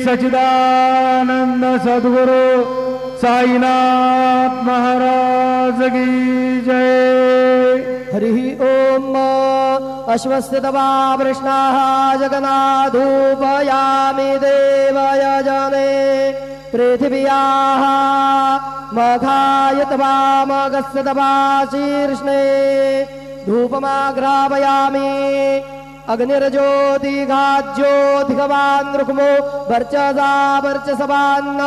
सच्चिदानंद सद्गुरु साईनाथ महाराज की जय। हरि ओम। अश्वस्थितवा वृष्णाः जगन्नाथोपयामि देवयजने पृथिव्याः मघायतवा मगस्यतवा शीर्ष्णे धूपमाग्रापयामि अग्निर्ज्योतिघाज्योतिघवान् रुक्मो वर्चसा वर्चसवान्न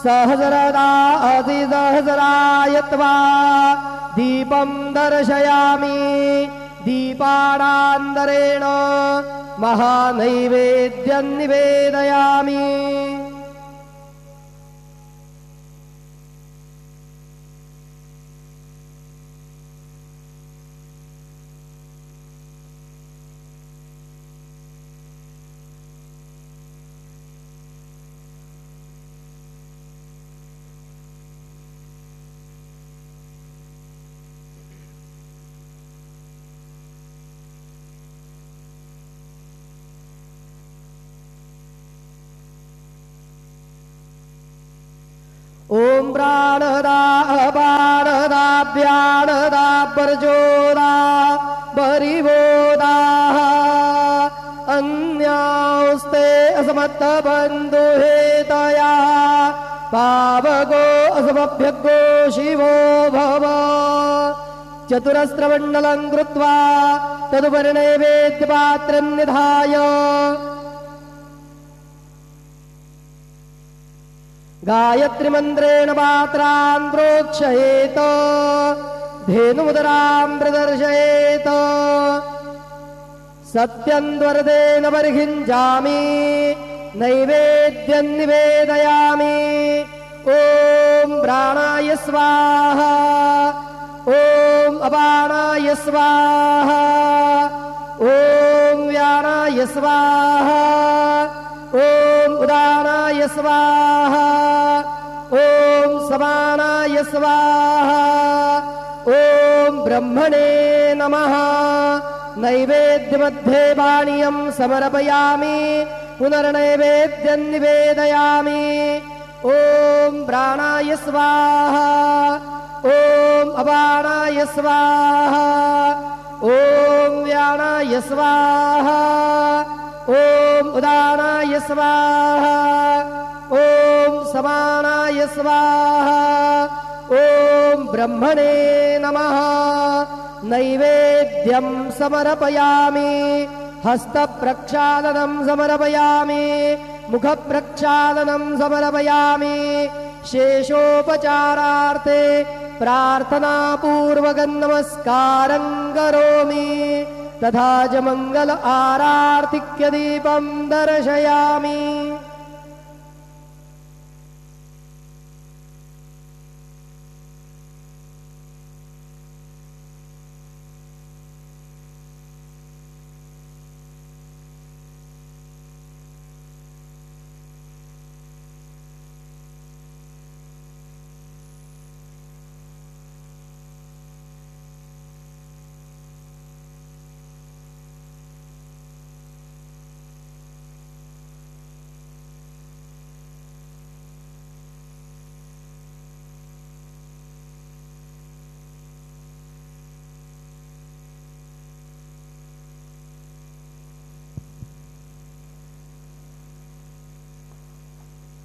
सहस्रदा अतिसहस्रायत्वा दीपं दर्शयामि दीपानान्तरेण महानैवेद्यं निवेदयामि। ओम प्राणदा अपानदाभ्यानदा परजोदा परिवोदा अन्यास्ते असमत्त बंधु हेतया पावगो असमभ्यगो शिवो भव। चतुरस्रमण्डलं कृत्वा तदुपरि नैवेद्यपात्रं निधाय गायत्री मंत्रेण पात्रान् प्रोक्षयेत धेनुमुदरां प्रदर्शयेत सत्यं वरदेन परिहिञ्जामि नैवेद्यं निवेदयामि। ओम प्राणाय स्वाहा ओम अपानाय स्वाहा ओम व्यानाय स्वाहा ओम उदानाय स्वाहा ओम समानाय स्वाहा ओम ब्रह्मणे नमः। नैवेद्यमध्ये पानीयं समर्पयामि पुनर्नैवेद्यं निवेदयामि। ओम प्राणाय स्वाहा ओम अपानाय स्वाहा ओम व्यानाय स्वाहा ओम उदानाय स्वाहा ओम समानाय स्वाहा ओम ब्रह्मणे नमः। नैवेद्यं समर्पयामि हस्तप्रक्षालनं समर्पयामि मुखप्रक्षालनं समर्पयामि। शेषोपचारार्थे प्रार्थनापूर्वकं नमस्कारं करोमि तथा च मंगल आरार्तिक्य दीपं दर्शयामि।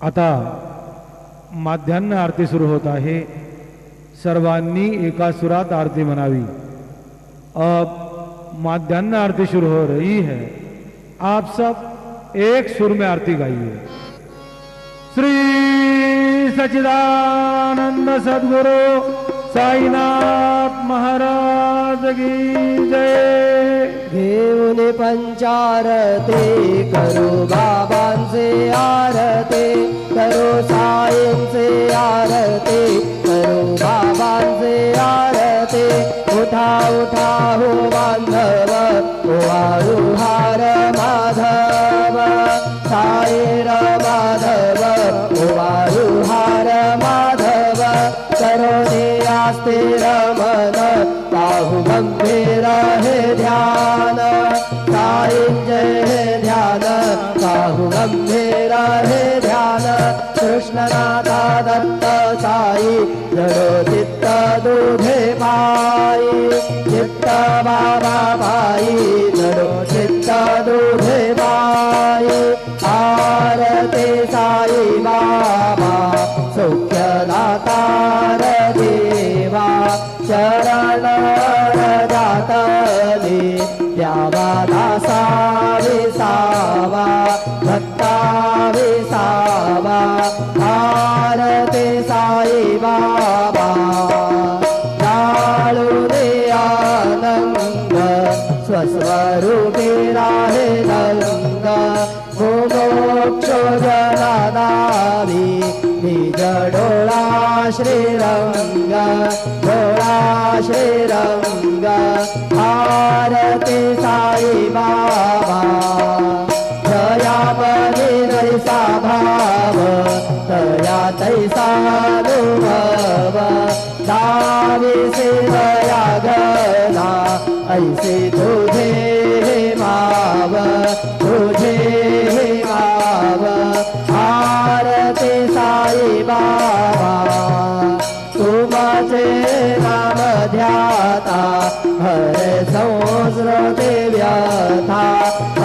आता माध्यान्ह आरती सुरू होत आहे। सर्वांनी एका सुरात आरती म्हणावी। अब माध्यान्ह आरती शुरू हो रही है, आप सब एक सुर में आरती गाइए। श्री सच्चिदानंद सद्गुरु साईनाथ महाराज की जय। घेऊन पंचारती करो बाबांचे आरती करो साईंचे आरती करो बाबांचे आरती। उठा उठा हो बांधव ओ आळुहार माधव साईर माधव ओ आळुहार माधव करो आस्ते रमन बाहु गंभीर हे ध्यान साईं जय ध्यान बाहु गंभीर कृष्णनाथा दत्त साई जडो चित्त दुधे पायी चित्त बाबा पायी जडो चित्त दुधे पायी आरती साई बाबा सौख्यदातार देवा चरण जातली द्यावा दासा विसावा भक्ता विसावा आरती साई बाबा जाळूने आनंद स्वस्वरूपी राहे दंग मोक्ष जनादावी निज डोळा श्रीरंग डोळा श्रीरंग आरती साई बाबा जयापदी तैसा भाव तया तैसा अनुभव दाविसे दया गदा ऐसे तुझे माव तुझे माव आरती साई बाबा तुमचे नाम ध्याता हरे संस्कृती व्यथा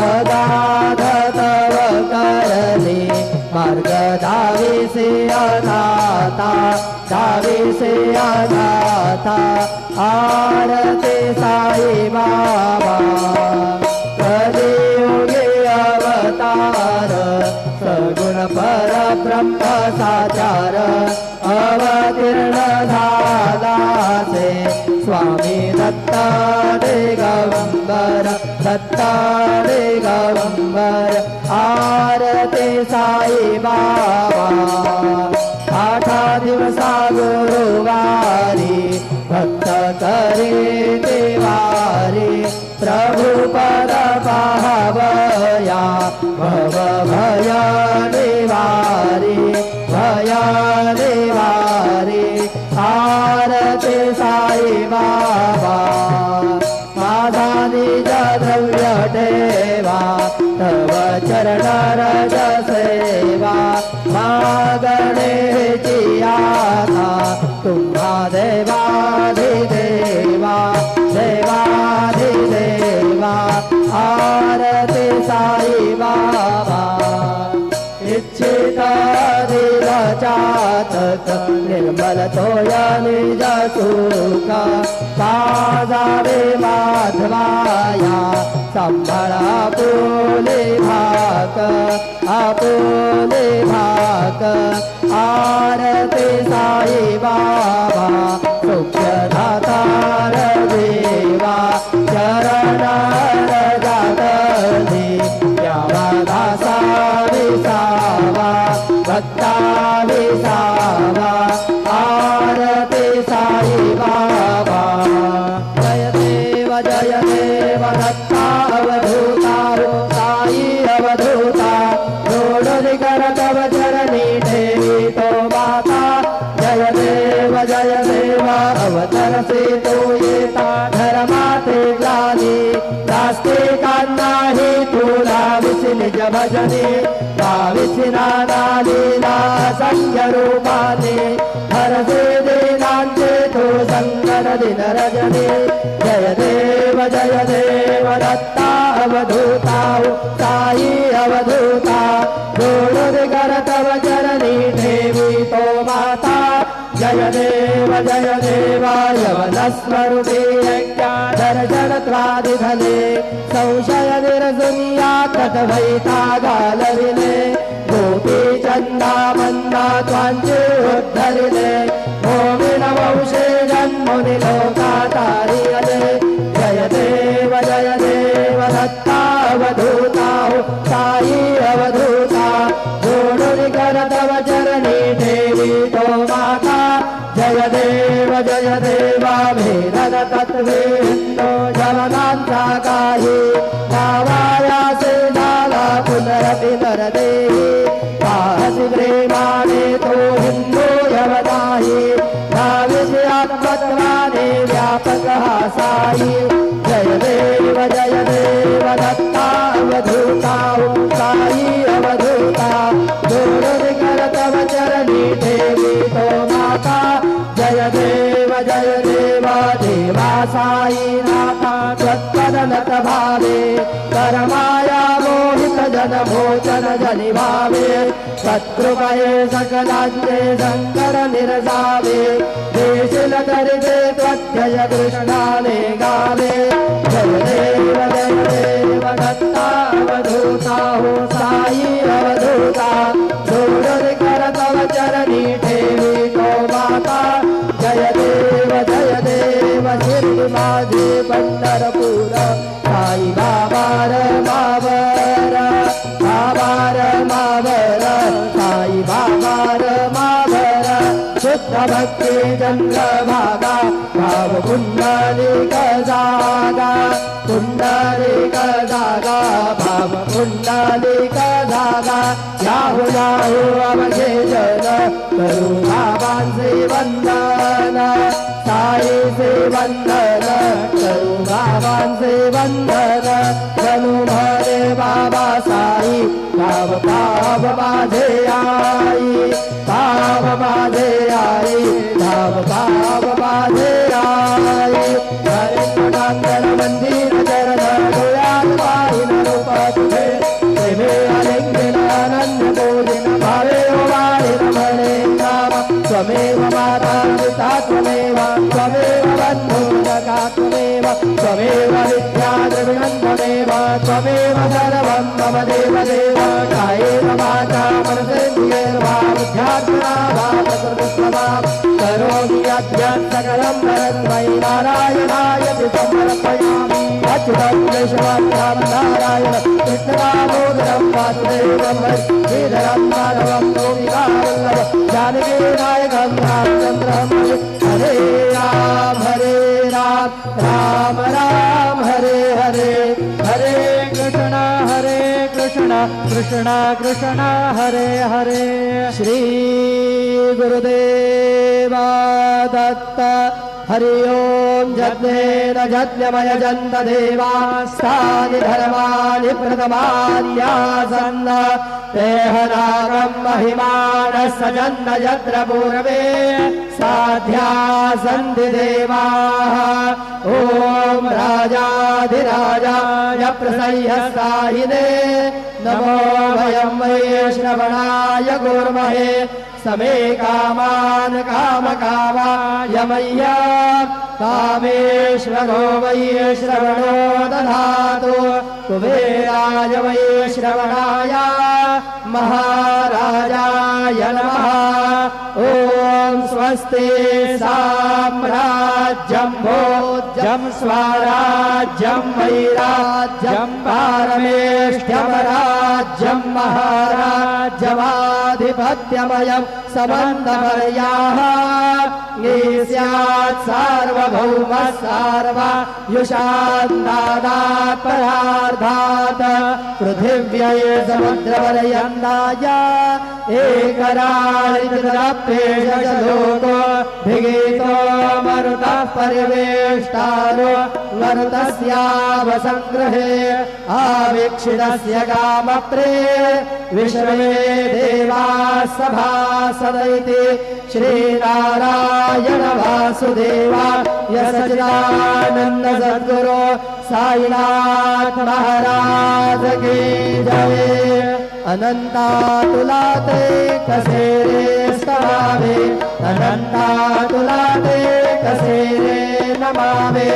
अगाध तव करणे मार्ग दाविसे अनाथा दाविसे अनाथा आरती साई बाबा कलियुगे अवतार सगुण परब्रह्म साचार अवतीर्ण झालासे स्वामी दत्त दिगंबर दत्त दिगंबर आरती साई बाबा आठा दिवसा गुरुवारी भक्त करे देवारी प्रभु पद पाहवया भव भय निवारी भय निवारी आरती साई बाबा माझा निज द्रव्य ठेवा तव चरण रज सेवा मागणेची आता तुम्हा देवाधिदेवा देवाधिदेवा आरती साई बाबा इच्छित दिल चातक निर्मल तोय निज सुख पाजावे माधवाया सांभाळा आपुले भाक आपुले भाक आरती साई बाबा सौख्यदातार देवा चरण जातली द्यावा दासा विसावा भक्ता विसावा आरती साई बाबा जय देव दत्ता अवधूता साई अवधूता जोडोरी कर तव चरणी ठेवी तो माता जय देव अवतरसे तो येता धर्माते ग्लानी नास्तिकांना ही तुला विसनिज भजने भाविसिना लीला संख्य रूपाने हरसे दिनांचे तो संकर दिन रजने जय देव दत्ता अवधूता साई अवधूता जोडोरी कर तव चरणी ठेवी तो माता जय देव यवनस्वरूपे दर्शन त्वादिधने संशय निरसुनिया तद्वैता गालविले गोपी चंदा मंदा त्वांचे उद्धरिले गोविण वंशे जन्मुनि लोका तारियले जय देव दत्ता अवधूता साई अवधूता जोडोरी कर तव चरणी ठेवी तो माता जय देवा भेदन तत्वे हिंदो जवनांचा काही नावायासे झाला पुनरपि नरदेही पाहसी प्रेमाने तो हिंदू यवनाही नाविसी आत्मत्वाने व्यापक हा साई जय देव दत्ता अवधूता साई अवधूता जोडोरी कर तव चरणी साईनाथा त्वत्पदनत भावे परमाया मोहित जन भोचन जनि भावे तत्कृपये सकलान्ते शंकर निरसावे देशिल दरिद्रे त्वत्यय कृष्णाने गावे जय देव दत्तावधूता हो साई अवधूता जोडर कर तव चरणी ठेवी तो माता जय देव शिर्डी माझे पंढरपूर साई बाबार मावर बाबार मावर साई बाबार मावर शुद्ध भक्ती चंद्रभागा भाव पुंडलिक जागा पुंडलिक जागा भाव पुंडलिक जागा याहू याहू अवघे जन करू बाबांचे वंदन साई से वंदन करू बाबांचे वंदन जनु भरे बाबा साई भाव भाव माझे आई भाव माझे आई भाव भाव माझे आई हरे कोटांगण मंदिर चरण डोळ्यात पाहिन रूप तुझे प्रेमे आलिंगन आनंद पूजिन भावे ओवाळे रमणे नाम त्वमेव माता पिता त्वमेव त्वमेव बन्धु जगा त्वमेव त्वमेव विद्या द्रविणं त्वमेव त्वमेव सर्वं मम देव देव कायेन वाचा मनसेन्द्रियैर्वा बुद्ध्यात्मना वा प्रकृतिस्वभा करोमि यद्यत् सकलं परस्मै नारायणाय समर्पयामि अच्युतं केशवं रामं नारायण कृष्णदामोदरं वासुदेवं श्रीधरं माधवं गोपिकावल्लभं जानकीनायकं रामचन्द्रं हरे राम राम राम हरे हरे हरे कृष्ण कृष्ण कृष्ण हरे हरे श्री गुरुदेवा दत्त हरि ओम यज्ञेन यज्ञमय जन्त देवास्तानि धर्माणि प्रथमान्यासन् तेहनागं महिमानः सजन्न यत्र पूर्वे साध्यासन्ति देवाः ॐ राजाधिराजाय प्रसह्यसाहिने नमो वयं वैष्णवणाय कुर्महे समे कामान् कामकामाय मय्या कामेश्वरो वैश्रवणो दधातु कुबेराय वैश्रवणाय महाराजाय नमः ॐ स्वस्ति साम्राज्यं भोज्यं स्वराज्यं वैराज्यं पारमेष्ठ्यमराज्यं महाराज्यमाधिपत्यमयं समन्तपर्याः स्यात् सार्वभौमः सार्वयुषान्दादात् परार्धात् पृथिव्यै समुद्रपर्यन्ताय एकराळितरप्येषलोको भिगीतो मरुतः परिवेष्टारो मरुतस्यावसङ्ग्रहे आवीक्षितस्य कामप्रे विश्वे देवाः सभासदैति श्रीनारायण वासुदेवा सच्चिदानन्द सद्गुरो साईनाथ महाराज की जय अनंता तुला ते कसे रे स्तवावे अनंता तुला ते कसे रे नमावे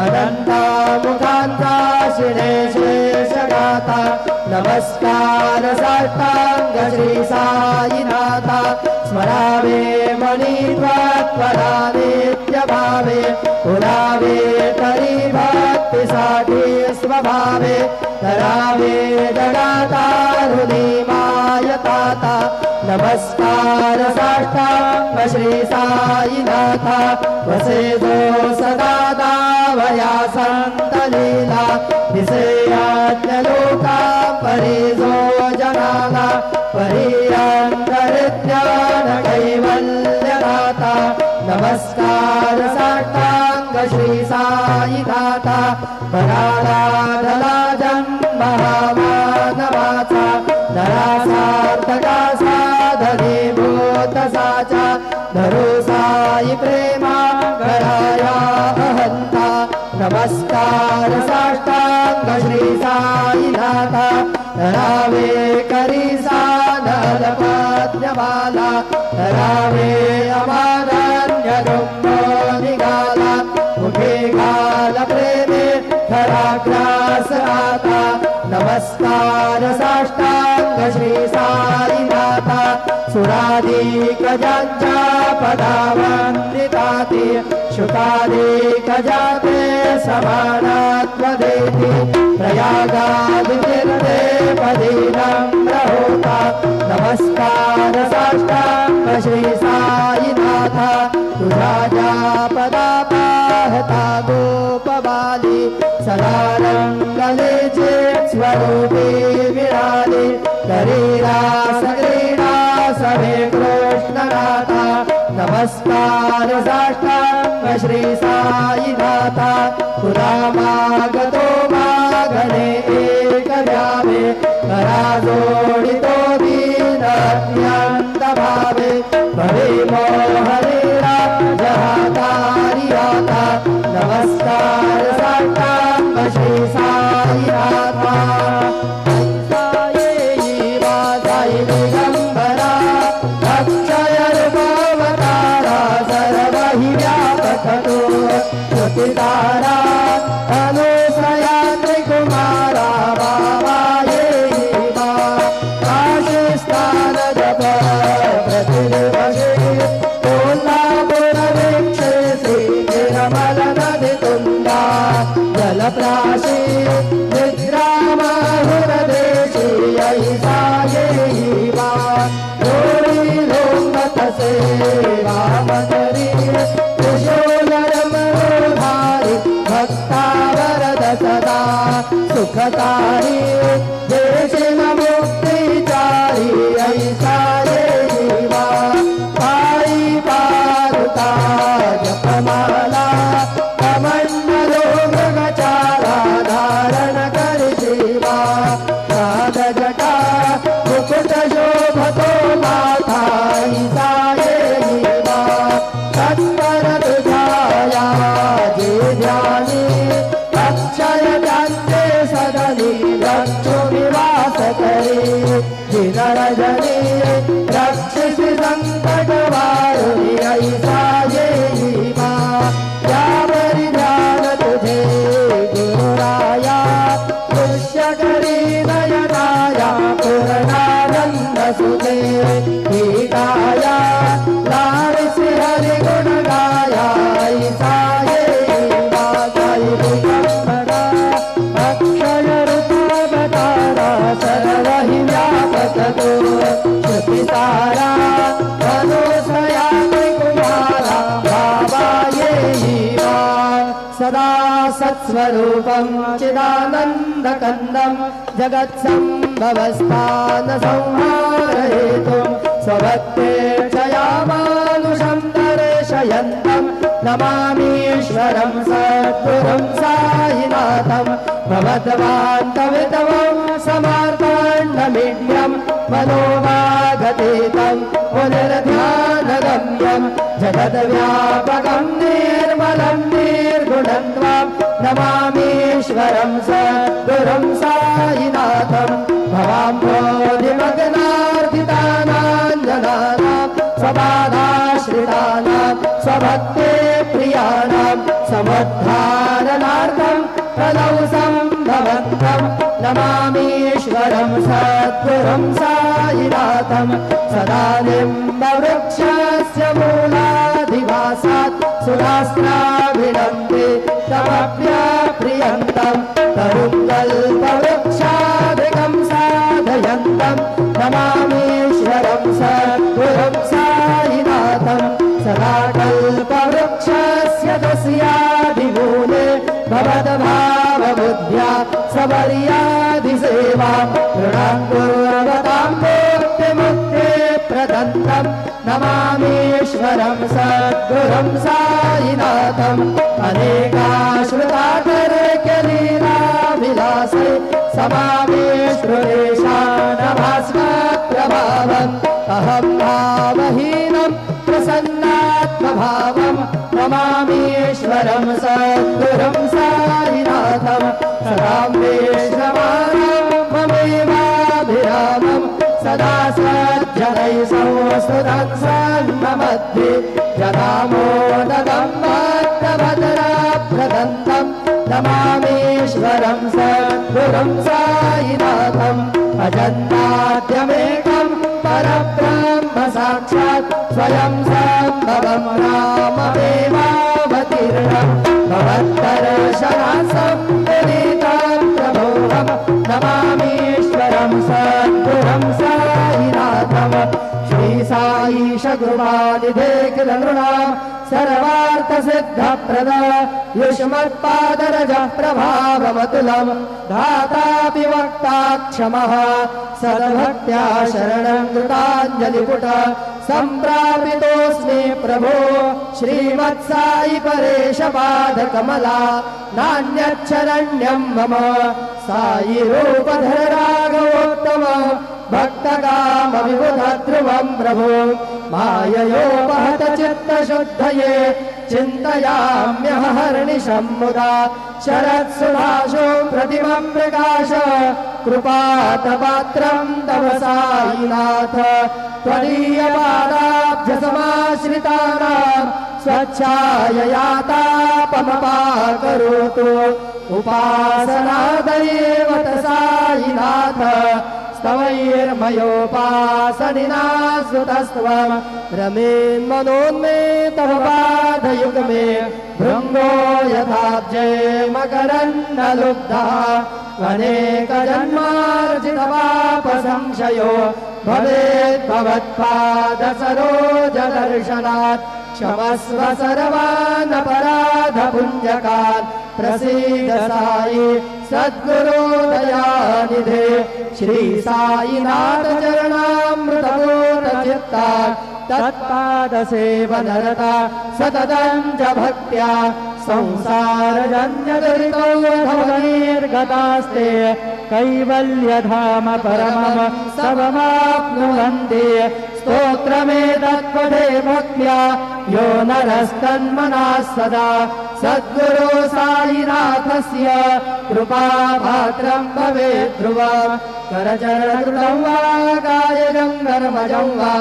अनंता मुखांचा शिणे शेषगाथा नमस्कार साष्टांग श्री साईनाथा स्मरावे मणित्वात्परा नित्य भावे पुरावे तरी भक्तीसाठी स्वभावे करावे जगातारुणी मायताता नमस्कार साष्टांग श्री साईनाथा वसे जो सदा दावया संत लीला दिसेयाज्ञ लोका परिजो जनाला परियंतरिज्ञान कैवल्यदाता नमस्कार साष्टांग श्री साईनाथा पराराधना जन्महामानवाचा नरासार्थका साधने भूतसाचा धरो साई प्रेमा गळाया अहंता नमस्कार साष्टांग श्री साईनाथ धरावे करीसा नलपद्यमाला धरावे अमानन्य गुम्बो निघाला मुखे घाल प्रेमे खराग्रास आता नमस्कार साष्टांग श्री साईनाथ सुराधिक ज्यांच्या पदावंदिताती शुकाधिक जाते समानात्म देती प्रयागादितीर्थे पदी नम्र होता नमस्कार साष्टांग श्री साईनाथ तुझा ज्या पदा पाहता गोपबाली सदा रंगलेचे स्वरूपी विराले करीला सगळीला सवे कृष्णनाथा नमस्कार साष्टांग श्री साईनाथ तुला मागतो मागणे एक द्यावे करा जोडितो दीन अत्यंत भावे भवे मोहनीला जहातारी आता नमस्कार साष्टांग श्री साईनाथ तारा अनुसया त्रिकुमारा बाबा ये काशीस्थान जप प्रतिदिवसे कोल्हापुर वीक्षे श्री निर्मल नदी तुंगा जलप्राशी निद्रामाहुरदेशी ऐसा ये लोणी लोंगत सेवा मकरी भक्तावरद सदा सुखकारी देशिन मुक्तिचारी ऐसा ये जीवा पायी पारुता जपमाला कमंडलो मृगचारा धारण करि जीवा नाद जटा मुकुट शोभतो माथा ऐसा ये जीवा तत्पर तुझाया ध्यानी अक्षय जाते सदनी रक्षो निवास करे दिन रजनी रक्षसी संकट वारुणी ऐसा ये जीवा यावरी ध्यान तुझे गुरुराया दृश्य करी नयनाया पूर्णानंद सुखे ही काया लाडसी हरि गुण गाया ऐसा सर्वहि व्यापकतो श्रुतितारा अनुसया त्रिकुमारा बाबा ये सदा सत्स्वरूपं चिदानन्दकन्दं जगत्सम्भवस्थान संहारयितुं स्वभक्तेक्षयामानुषं दर्शयन्तं नमामीश्वरं सद्गुरुं साईनाथं भवद्वान्तवितवं समार्ताण्डमीड्यं मनोवागतीतं पुनर्ध्यानगम्यं जगद्व्यापकं निर्मलं निर्गुणं त्वां नमामीश्वरं सद्गुरुं साईनाथं भवाम्भोधिमग्नार्जितानाञ्जनानां स्वबाधाश्रितानां स्वभक्ते प्रियाणां समुद्धारणार्थं प्रलौ सम्भवन्तं नमामीश्वरं सद्गुरुं साईनाथं सदा निम्बवृक्षस्य मूलाधिवासात् सुरास्त्राभिनन्ति तमप्यप्रियन्तं तरुङ्गल्पवृक्षाधिकं साधयन्तं नमामीश्वरं सद्गुरुं साईनाथं सदा कल्पवृक्षस्य तस्याधिमूले भवद्भावबुद्ध्या सबर्याधिसेवां नृणां कुर्वतां मुक्तिमुक्ते प्रदन्तं नमामीश्वरं सद्गुरुं साईनाथं अनेकाश्रुतातर्क्यलीलाविलासे समावेश्वरेशानभास्मप्रभावम् अहं भावहीनं प्रसन्नात्मभावं नमामीश्वरं सद्गुरुं साईनाथं सदा वैष्णवानाममेवाभिरामं सदा सज्जनैः संस्तुतं सन्नमध्ये जनामोदकं भक्तभद्रप्रदन्तं नमामीश्वरं सद्गुरुं साईनाथम् अजन्ताद्यमेकं परब्रह्म साक्षात् स्वयं सम्भवं राममेवावतीर्णं भवद्दर्शनार्थं विनीतं प्रभोहं नमामीश्वरं सद्गुरुं साईनाथम् श्री साईश गुरुवानिधे किल नृणां सर्वार्थसिद्धप्रद युष्मत्पादरजः प्रभावमतुलं धातापि वक्ता क्षमः सद्भक्त्या शरणं कृताञ्जलिपुट सम्प्रापितोऽस्मि प्रभो श्रीमत्साई परेश पादकमला नान्यच्छरण्यं मम साई रूपधर राघवोत्तम भक्तकामविबुधध्रुवं प्रभो माययोपहत चित्तशुद्धये चिन्तयाम्यहर्निशं मुदा शरत्सुभाषो प्रतिमं प्रकाश कृपातपात्रं तव साईनाथ त्वदीयपादाब्जसमाश्रितानां स्वच्छाययातापमपाकरोतु उपासनादैवत साईनाथ स्तवैर्मयोपासनिना सुतस्त्वं रमेन्मनोन्मे तव पादयुग्मे भृङ्गो यथाब्जे मकरन्न लुब्धः अनेकजन्मार्जितपापसंशयो भवेत् भवत्पादसरोजदर्शनात् क्षमस्व सर्वानपराधपुण्यकान् प्रसीद साई सद्गुरोदयानिधे श्री साईनाथ चरणामृतपूर्णचित्ता तत्पादसेवनरता सततं च भक्त्या संसारजन्यदुरितो भवनिर्गतास्ते कैवल्यधाम परमं सबमाप्नुवन्ति स्तोत्रमेतत्पठे भक्त्या यो नरस्तन्मनः सदा सद्गुरो साईनाथस्य कृपापात्रं भवेत् ध्रुवम् करचरणकृतं वा कायजं कर्मजं वा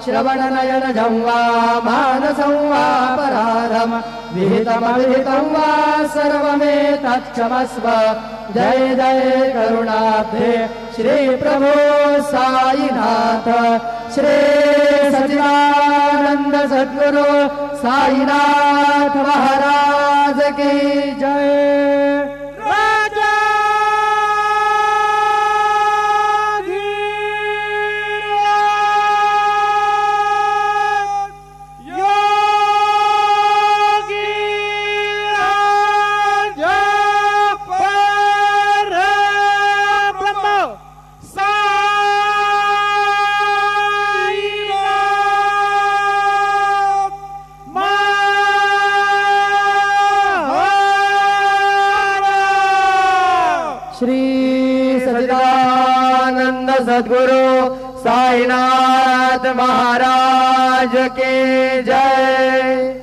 श्रवणनयनजं वा मानसं वा परारं विहितमविहितं वा सर्वमेतत्क्षमस्व जय जय करुणाब्धे श्री प्रभो साईनाथ श्री सच्चिदानंद सद्गुरु साईनाथ महाराज की जय। श्री सच्चिदानंद सद्गुरु साईनाथ महाराज की जय।